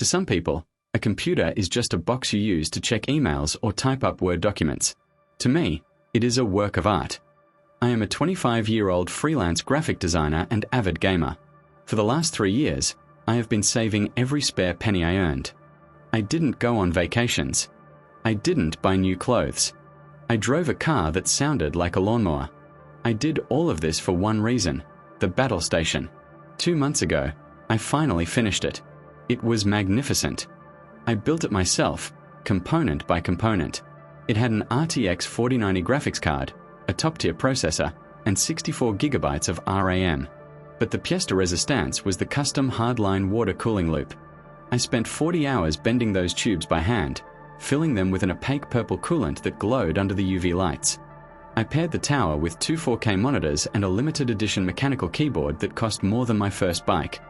To some people, a computer is just a box you use to check emails or type up Word documents. To me, it is a work of art. I am a 25-year-old freelance graphic designer and avid gamer. For the last 3 years, I have been saving every spare penny I earned. I didn't go on vacations. I didn't buy new clothes. I drove a car that sounded like a lawnmower. I did all of this for one reason: the battle station. 2 months ago, I finally finished it. It was magnificent. I built it myself, component by component. It had an RTX 4090 graphics card, a top-tier processor, and 64 gigabytes of RAM. But the pièce de résistance was the custom hardline water cooling loop. I spent 40 hours bending those tubes by hand, filling them with an opaque purple coolant that glowed under the UV lights. I paired the tower with 2 4K monitors and a limited edition mechanical keyboard that cost more than my first bike.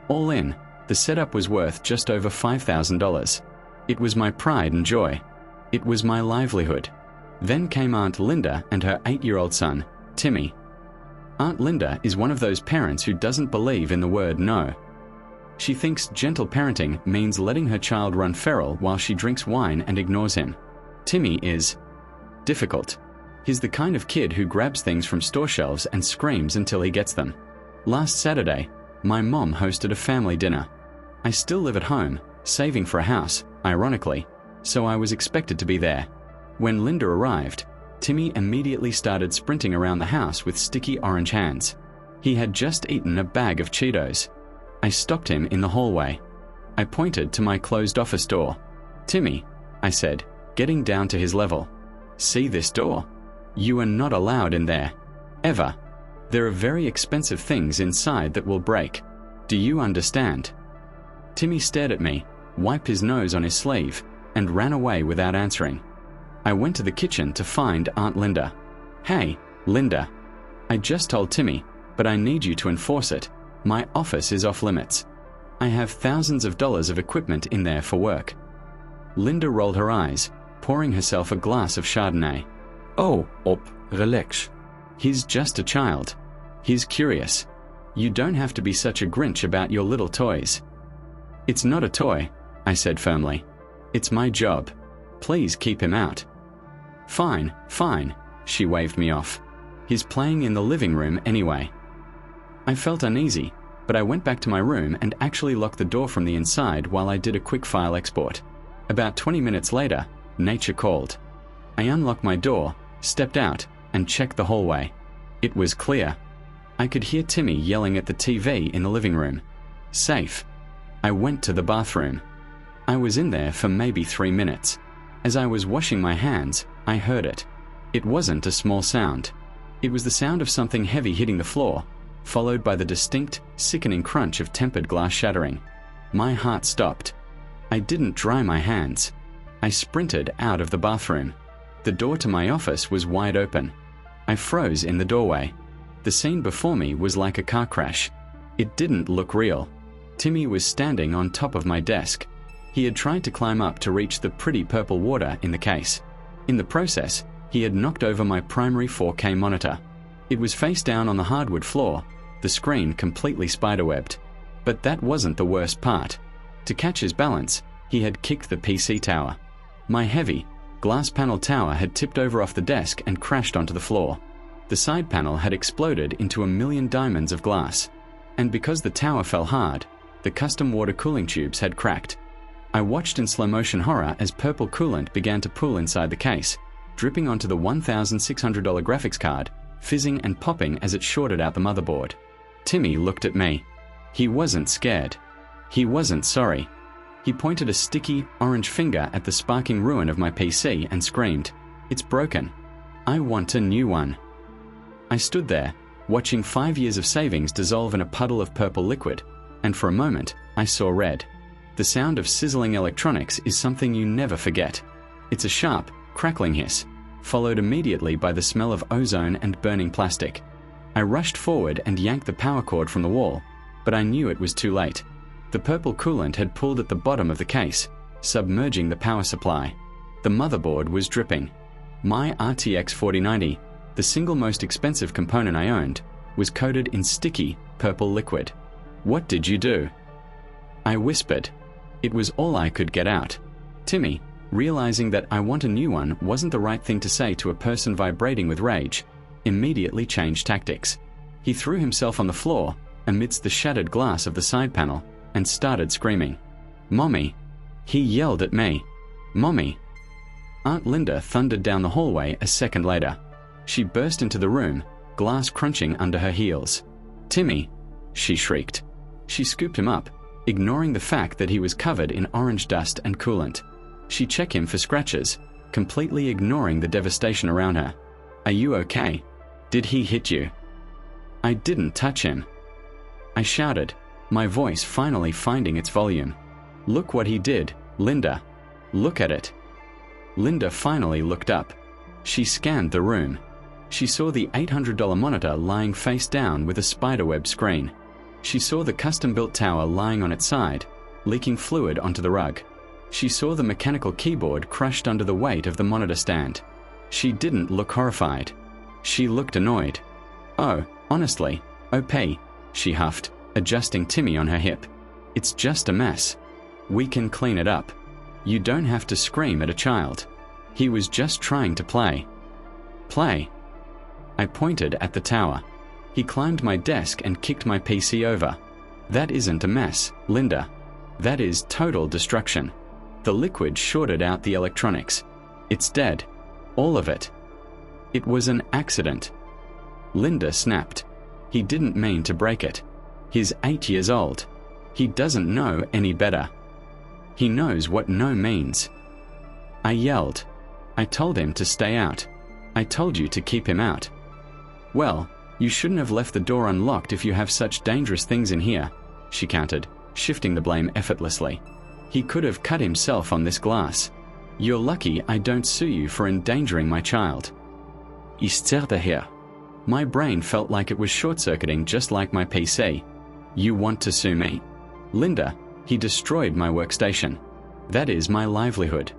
All in, the setup was worth just over $5,000. It was my pride and joy. It was my livelihood. Then came Aunt Linda and her 8-year-old son, Timmy. Aunt Linda is one of those parents who doesn't believe in the word no. She thinks gentle parenting means letting her child run feral while she drinks wine and ignores him. Timmy is difficult. He's the kind of kid who grabs things from store shelves and screams until he gets them. Last Saturday, my mom hosted a family dinner. I still live at home, saving for a house, ironically, so I was expected to be there. When Linda arrived, Timmy immediately started sprinting around the house with sticky orange hands. He had just eaten a bag of Cheetos. I stopped him in the hallway. I pointed to my closed office door. "Timmy," I said, getting down to his level. "See this door? You are not allowed in there. Ever. There are very expensive things inside that will break. Do you understand?" Timmy stared at me, wiped his nose on his sleeve, and ran away without answering. I went to the kitchen to find Aunt Linda. "Hey, Linda. I just told Timmy, but I need you to enforce it. My office is off limits. I have thousands of dollars of equipment in there for work." Linda rolled her eyes, pouring herself a glass of Chardonnay. "Oh, relax. He's just a child. He's curious. You don't have to be such a Grinch about your little toys." "It's not a toy," I said firmly. "It's my job. Please keep him out." Fine, she waved me off. "He's playing in the living room anyway." I felt uneasy, but I went back to my room and actually locked the door from the inside while I did a quick file export. About 20 minutes later, nature called. I unlocked my door, stepped out, and checked the hallway. It was clear. I could hear Timmy yelling at the TV in the living room. Safe. I went to the bathroom. I was in there for maybe 3 minutes. As I was washing my hands, I heard it. It wasn't a small sound. It was the sound of something heavy hitting the floor, followed by the distinct, sickening crunch of tempered glass shattering. My heart stopped. I didn't dry my hands. I sprinted out of the bathroom. The door to my office was wide open. I froze in the doorway. The scene before me was like a car crash. It didn't look real. Timmy was standing on top of my desk. He had tried to climb up to reach the pretty purple water in the case. In the process, he had knocked over my primary 4K monitor. It was face down on the hardwood floor, the screen completely spiderwebbed. But that wasn't the worst part. To catch his balance, he had kicked the PC tower. My heavy, glass panel tower had tipped over off the desk and crashed onto the floor. The side panel had exploded into 1,000,000 diamonds of glass. And because the tower fell hard, the custom water cooling tubes had cracked. I watched in slow motion horror as purple coolant began to pool inside the case, dripping onto the $1,600 graphics card, fizzing and popping as it shorted out the motherboard. Timmy looked at me. He wasn't scared. He wasn't sorry. He pointed a sticky, orange finger at the sparking ruin of my PC and screamed, "It's broken. I want a new one." I stood there, watching 5 years of savings dissolve in a puddle of purple liquid, and for a moment, I saw red. The sound of sizzling electronics is something you never forget. It's a sharp, crackling hiss, followed immediately by the smell of ozone and burning plastic. I rushed forward and yanked the power cord from the wall, but I knew it was too late. The purple coolant had pooled at the bottom of the case, submerging the power supply. The motherboard was dripping. My RTX 4090, the single most expensive component I owned, was coated in sticky, purple liquid. "What did you do?" I whispered. It was all I could get out. Timmy, realizing that I want a new one wasn't the right thing to say to a person vibrating with rage, immediately changed tactics. He threw himself on the floor amidst the shattered glass of the side panel and started screaming. "Mommy!" He yelled at me. "Mommy!" Aunt Linda thundered down the hallway a second later. She burst into the room, glass crunching under her heels. "Timmy!" she shrieked. She scooped him up, ignoring the fact that he was covered in orange dust and coolant. She checked him for scratches, completely ignoring the devastation around her. "Are you okay? Did he hit you?" "I didn't touch him," I shouted, my voice finally finding its volume. "Look what he did, Linda. Look at it." Linda finally looked up. She scanned the room. She saw the $800 monitor lying face down with a spiderweb screen. She saw the custom-built tower lying on its side, leaking fluid onto the rug. She saw the mechanical keyboard crushed under the weight of the monitor stand. She didn't look horrified. She looked annoyed. "Oh, honestly, OP," she huffed, adjusting Timmy on her hip. "It's just a mess. We can clean it up. You don't have to scream at a child. He was just trying to play." "Play?" I pointed at the tower. He climbed my desk and kicked my PC over. "That isn't a mess, Linda. That is total destruction. The liquid shorted out the electronics. It's dead. All of it. It was an accident." Linda snapped. "He didn't mean to break it. He's 8 years old. He doesn't know any better. He knows what no means." I yelled. "I told him to stay out. I told you to keep him out." "Well, you shouldn't have left the door unlocked if you have such dangerous things in here," she countered, shifting the blame effortlessly. "He could have cut himself on this glass. You're lucky I don't sue you for endangering my child." Ich zerrte her. My brain felt like it was short-circuiting just like my PC. "You want to sue me? Linda, he destroyed my workstation. That is my livelihood."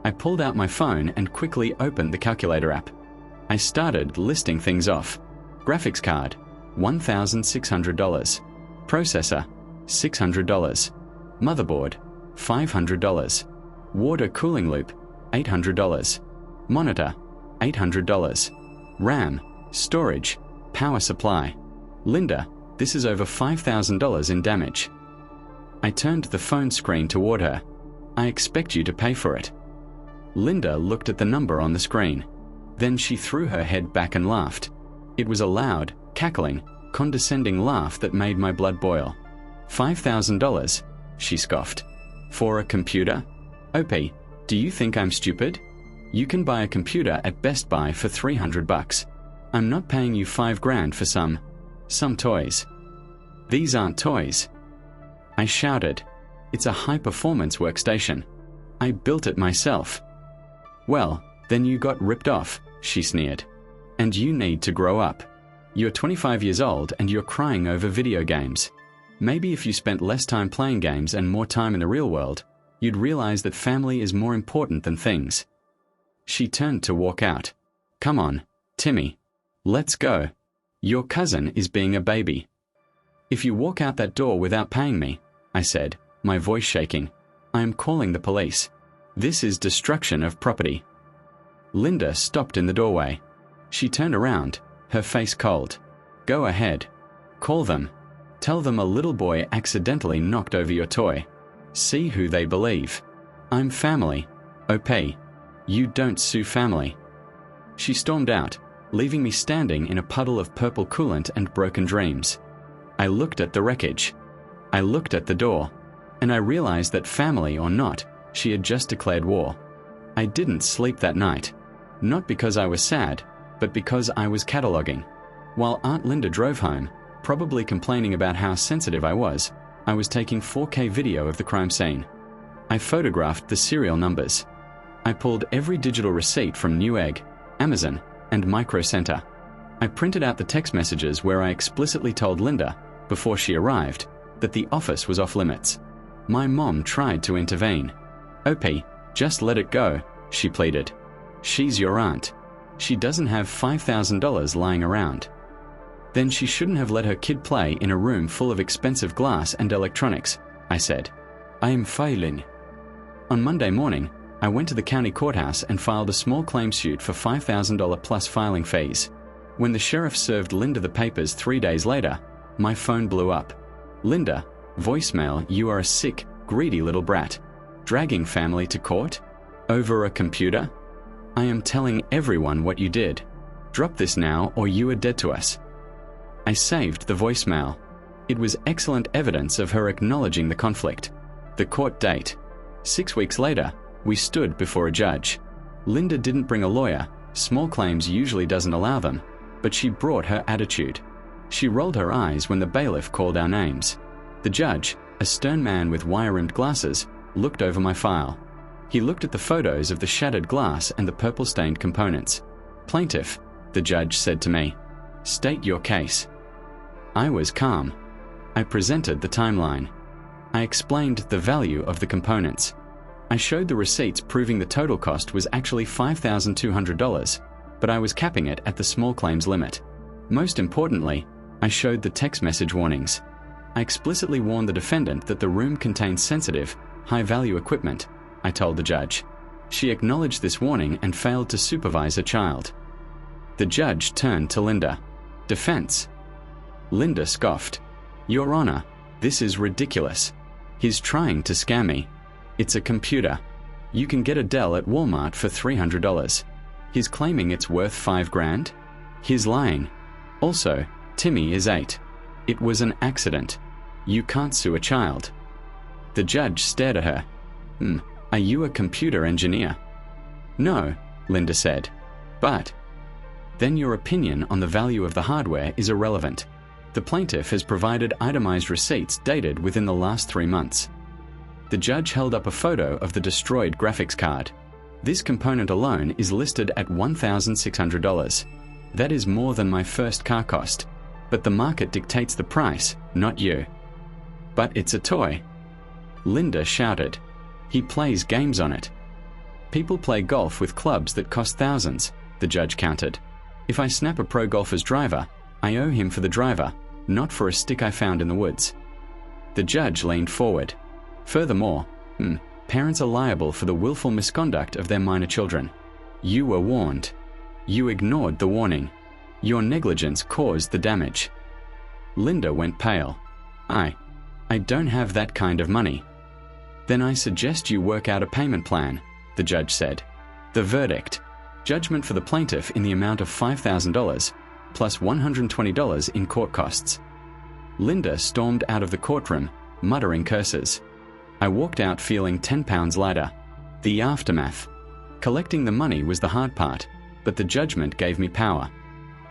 I pulled out my phone and quickly opened the calculator app. I started listing things off. Graphics card, $1,600. Processor, $600. Motherboard, $500. Water cooling loop, $800. Monitor, $800. RAM, storage, power supply. Linda, this is over $5,000 in damage. I turned the phone screen toward her. "I expect you to pay for it." Linda looked at the number on the screen. Then she threw her head back and laughed. It was a loud, cackling, condescending laugh that made my blood boil. $5,000, she scoffed. "For a computer? OP, do you think I'm stupid? You can buy a computer at Best Buy for $300. I'm not paying you $5,000 for some toys. These aren't toys." I shouted. "It's a high-performance workstation. I built it myself." "Well, then you got ripped off," she sneered. "And you need to grow up. You're 25 years old and you're crying over video games. Maybe if you spent less time playing games and more time in the real world, you'd realize that family is more important than things." She turned to walk out. "Come on, Timmy. Let's go. Your cousin is being a baby." "If you walk out that door without paying me," I said, my voice shaking, "I am calling the police. This is destruction of property." Linda stopped in the doorway. She turned around, her face cold. "Go ahead. Call them. Tell them a little boy accidentally knocked over your toy. See who they believe. I'm family. OP. You don't sue family." She stormed out, leaving me standing in a puddle of purple coolant and broken dreams. I looked at the wreckage. I looked at the door. And I realized that family or not, she had just declared war. I didn't sleep that night. Not because I was sad, but because I was cataloging. While Aunt Linda drove home, probably complaining about how sensitive I was taking 4K video of the crime scene. I photographed the serial numbers. I pulled every digital receipt from Newegg, Amazon, and Micro Center. I printed out the text messages where I explicitly told Linda, before she arrived, that the office was off limits. My mom tried to intervene. "OP, just let it go," she pleaded. "She's your aunt. She doesn't have $5,000 lying around." "Then she shouldn't have let her kid play in a room full of expensive glass and electronics," I said. I am failing. On Monday morning, I went to the county courthouse and filed a small claim suit for $5,000 plus filing fees. When the sheriff served Linda the papers 3 days later, my phone blew up. Linda, voicemail, you are a sick, greedy little brat. Dragging family to court? Over a computer? I am telling everyone what you did. Drop this now or you are dead to us. I saved the voicemail. It was excellent evidence of her acknowledging the conflict. The court date. 6 weeks later, we stood before a judge. Linda didn't bring a lawyer, small claims usually doesn't allow them, but she brought her attitude. She rolled her eyes when the bailiff called our names. The judge, a stern man with wire-rimmed glasses, looked over my file. He looked at the photos of the shattered glass and the purple-stained components. Plaintiff, the judge said to me, state your case. I was calm. I presented the timeline. I explained the value of the components. I showed the receipts proving the total cost was actually $5,200, but I was capping it at the small claims limit. Most importantly, I showed the text message warnings. I explicitly warned the defendant that the room contained sensitive, high-value equipment, I told the judge. She acknowledged this warning and failed to supervise her child. The judge turned to Linda. Defense. Linda scoffed. Your Honor, this is ridiculous. He's trying to scam me. It's a computer. You can get a Dell at Walmart for $300. He's claiming it's worth $5,000. He's lying. Also, Timmy is 8. It was an accident. You can't sue a child. The judge stared at her. Are you a computer engineer? No, Linda said. But then your opinion on the value of the hardware is irrelevant. The plaintiff has provided itemized receipts dated within the last 3 months. The judge held up a photo of the destroyed graphics card. This component alone is listed at $1,600. That is more than my first car cost. But the market dictates the price, not you. But it's a toy. Linda shouted. He plays games on it. People play golf with clubs that cost thousands, the judge countered. If I snap a pro golfer's driver, I owe him for the driver, not for a stick I found in the woods. The judge leaned forward. Furthermore, parents are liable for the willful misconduct of their minor children. You were warned. You ignored the warning. Your negligence caused the damage. Linda went pale. I don't have that kind of money. Then I suggest you work out a payment plan, the judge said. The verdict. Judgment for the plaintiff in the amount of $5,000, plus $120 in court costs. Linda stormed out of the courtroom, muttering curses. I walked out feeling 10 pounds lighter. The aftermath. Collecting the money was the hard part, but the judgment gave me power.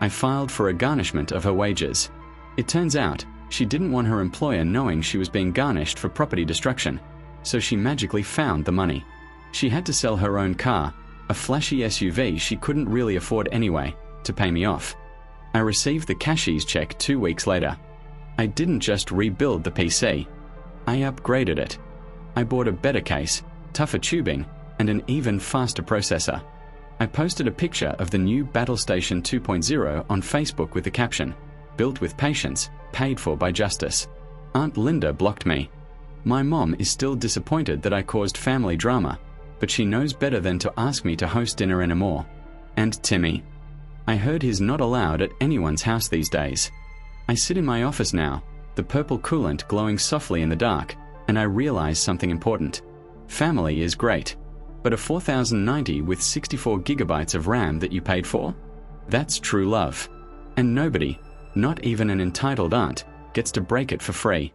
I filed for a garnishment of her wages. It turns out, she didn't want her employer knowing she was being garnished for property destruction, so she magically found the money. She had to sell her own car, a flashy SUV she couldn't really afford anyway, to pay me off. I received the cashier's check 2 weeks later. I didn't just rebuild the PC. I upgraded it. I bought a better case, tougher tubing, and an even faster processor. I posted a picture of the new BattleStation 2.0 on Facebook with the caption, "Built with patience, paid for by justice." Aunt Linda blocked me. My mom is still disappointed that I caused family drama, but she knows better than to ask me to host dinner anymore. And Timmy? I heard he's not allowed at anyone's house these days. I sit in my office now, the purple coolant glowing softly in the dark, and I realize something important. Family is great, but a 4090 with 64 gigabytes of RAM that you paid for? That's true love. And nobody, not even an entitled aunt, gets to break it for free.